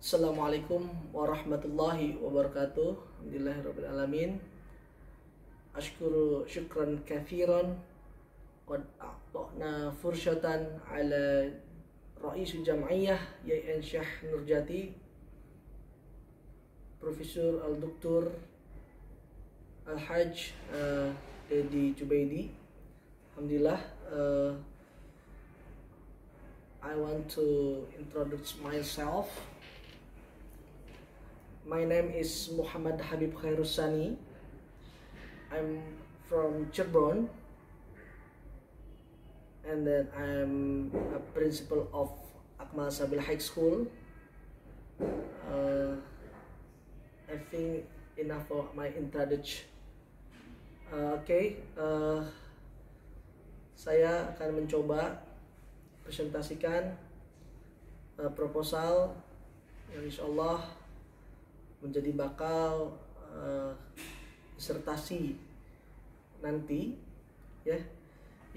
Assalamualaikum warahmatullahi wabarakatuh. Alhamdulillahirrabbilalamin. Ashkuru syukran kathiran qad a'ta'na fursyatan ala ra'isul jam'iyah YN Syah Nurjati Profesor Al-Doktor Al-Hajj Edi Jubaidi. Alhamdulillah, I want to introduce myself. My name is Muhammad Habib Khairusani. I'm from Cirebon, and then I'm a principal of Akmal Sabil High School. I think enough for my introduction. Saya akan mencoba presentasikan proposal yang insyaallah menjadi bakal disertasi nanti, ya,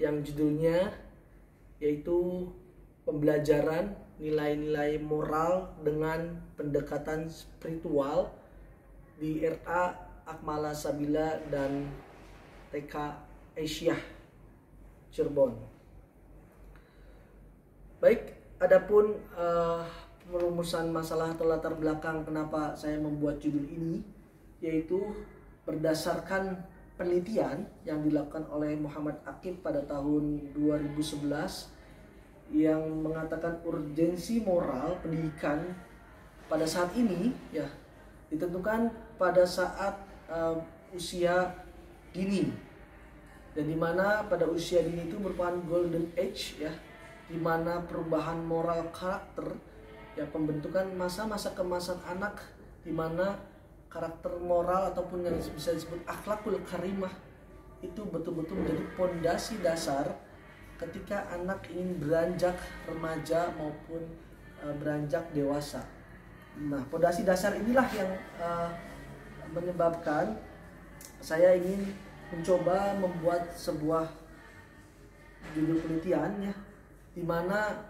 yang judulnya yaitu pembelajaran nilai-nilai moral dengan pendekatan spiritual di RA Akmala Sabila dan TK Aisyah Cirebon. Baik, adapun perumusan masalah atau latar belakang kenapa saya membuat judul ini, yaitu berdasarkan penelitian yang dilakukan oleh Muhammad Aqib pada tahun 2011 yang mengatakan urgensi moral pendidikan pada saat ini, ya, ditentukan pada saat usia dini, dan dimana pada usia dini itu merupakan golden age, ya, dimana perubahan moral karakter, ya, pembentukan masa-masa kemasan anak, di mana karakter moral ataupun yang bisa disebut akhlakul karimah itu betul-betul menjadi pondasi dasar ketika anak ingin beranjak remaja maupun beranjak dewasa. Nah, pondasi dasar inilah yang menyebabkan saya ingin mencoba membuat sebuah judul penelitian, ya, di mana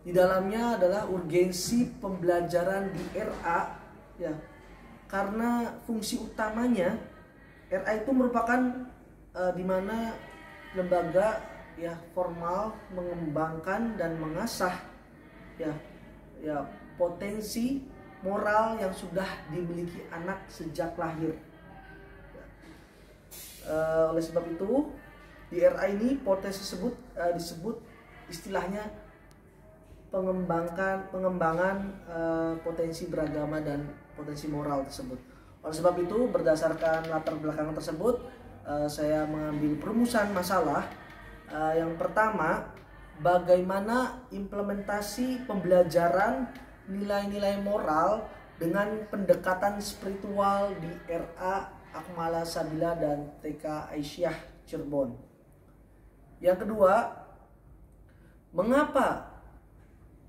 di dalamnya adalah urgensi pembelajaran di RA, ya, karena fungsi utamanya RA itu merupakan di mana lembaga, ya, formal mengembangkan dan mengasah, ya, potensi moral yang sudah dimiliki anak sejak lahir. Oleh sebab itu di RA ini potensi tersebut disebut istilahnya pengembangan potensi beragama dan potensi moral tersebut. Oleh sebab itu, berdasarkan latar belakang tersebut, saya mengambil perumusan masalah. Yang pertama, bagaimana implementasi pembelajaran nilai-nilai moral dengan pendekatan spiritual di RA Akmala Sabila dan TK Aisyah Cirebon. Yang kedua, mengapa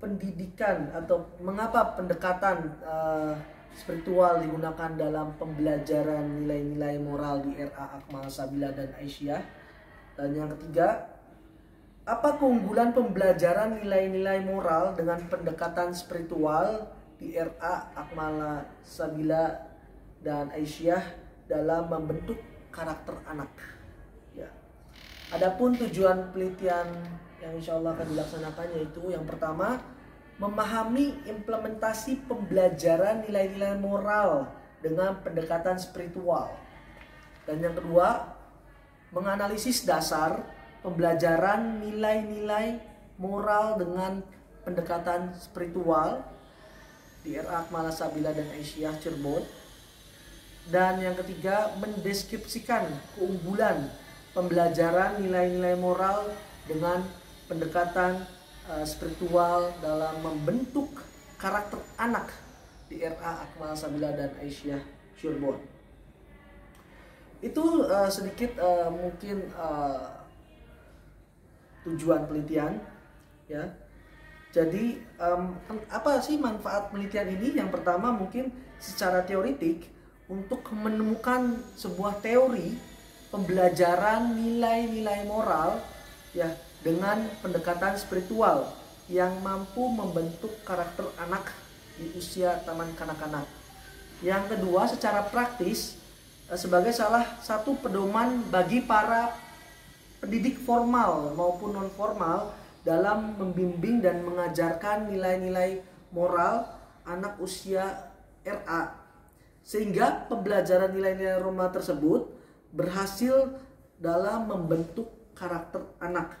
pendidikan atau mengapa pendekatan spiritual digunakan dalam pembelajaran nilai-nilai moral di RA Akmal Sabila dan Aisyah. Dan yang ketiga, apa keunggulan pembelajaran nilai-nilai moral dengan pendekatan spiritual di RA Akmal Sabila dan Aisyah dalam membentuk karakter anak, ya. Adapun tujuan penelitian yang insya Allah akan dilaksanakan yaitu yang pertama, memahami implementasi pembelajaran nilai-nilai moral dengan pendekatan spiritual. Dan yang kedua, menganalisis dasar pembelajaran nilai-nilai moral dengan pendekatan spiritual di RA Akmala Sabila dan Aisyah Cirebon. Dan yang ketiga, mendeskripsikan keunggulan pembelajaran nilai-nilai moral dengan pendekatan spiritual dalam membentuk karakter anak di RA Akmal Sabila dan Aisyah Cirebon. Itu sedikit mungkin tujuan penelitian, ya. Jadi apa sih manfaat penelitian ini? Yang pertama, mungkin secara teoritik untuk menemukan sebuah teori pembelajaran nilai-nilai moral, ya, dengan pendekatan spiritual yang mampu membentuk karakter anak di usia taman kanak-kanak. Yang kedua, secara praktis sebagai salah satu pedoman bagi para pendidik formal maupun non formal dalam membimbing dan mengajarkan nilai-nilai moral anak usia RA, sehingga pembelajaran nilai-nilai moral tersebut berhasil dalam membentuk karakter anak.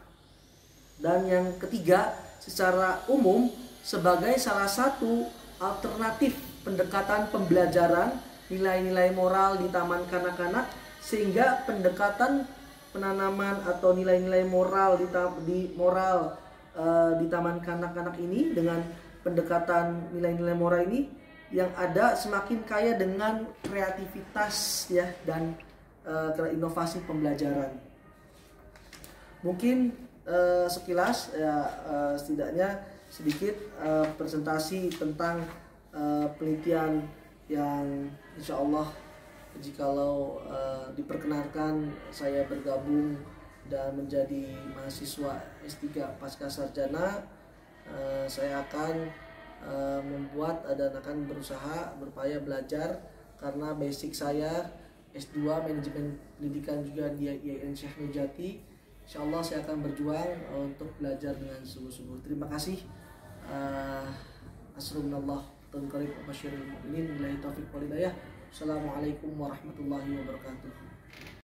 Dan yang ketiga, secara umum sebagai salah satu alternatif pendekatan pembelajaran nilai-nilai moral di taman kanak-kanak, sehingga pendekatan penanaman atau nilai-nilai moral di taman kanak-kanak ini dengan pendekatan nilai-nilai moral ini yang ada semakin kaya dengan kreativitas ya dan inovasi pembelajaran. Mungkin sekilas ya, setidaknya sedikit presentasi tentang penelitian yang insya Allah jikalau diperkenankan saya bergabung dan menjadi mahasiswa S3 pasca sarjana, saya akan membuat dan akan berusaha berupaya belajar, karena basic saya S2 manajemen pendidikan juga di IAIN Syekh Nurjati. Insyaallah saya akan berjuang untuk belajar dengan sungguh-sungguh. Terima kasih. Asrulillah tanqarib wa basyiril mu'minin billahi taufiq wal hidayah. Assalamualaikum warahmatullahi wabarakatuh.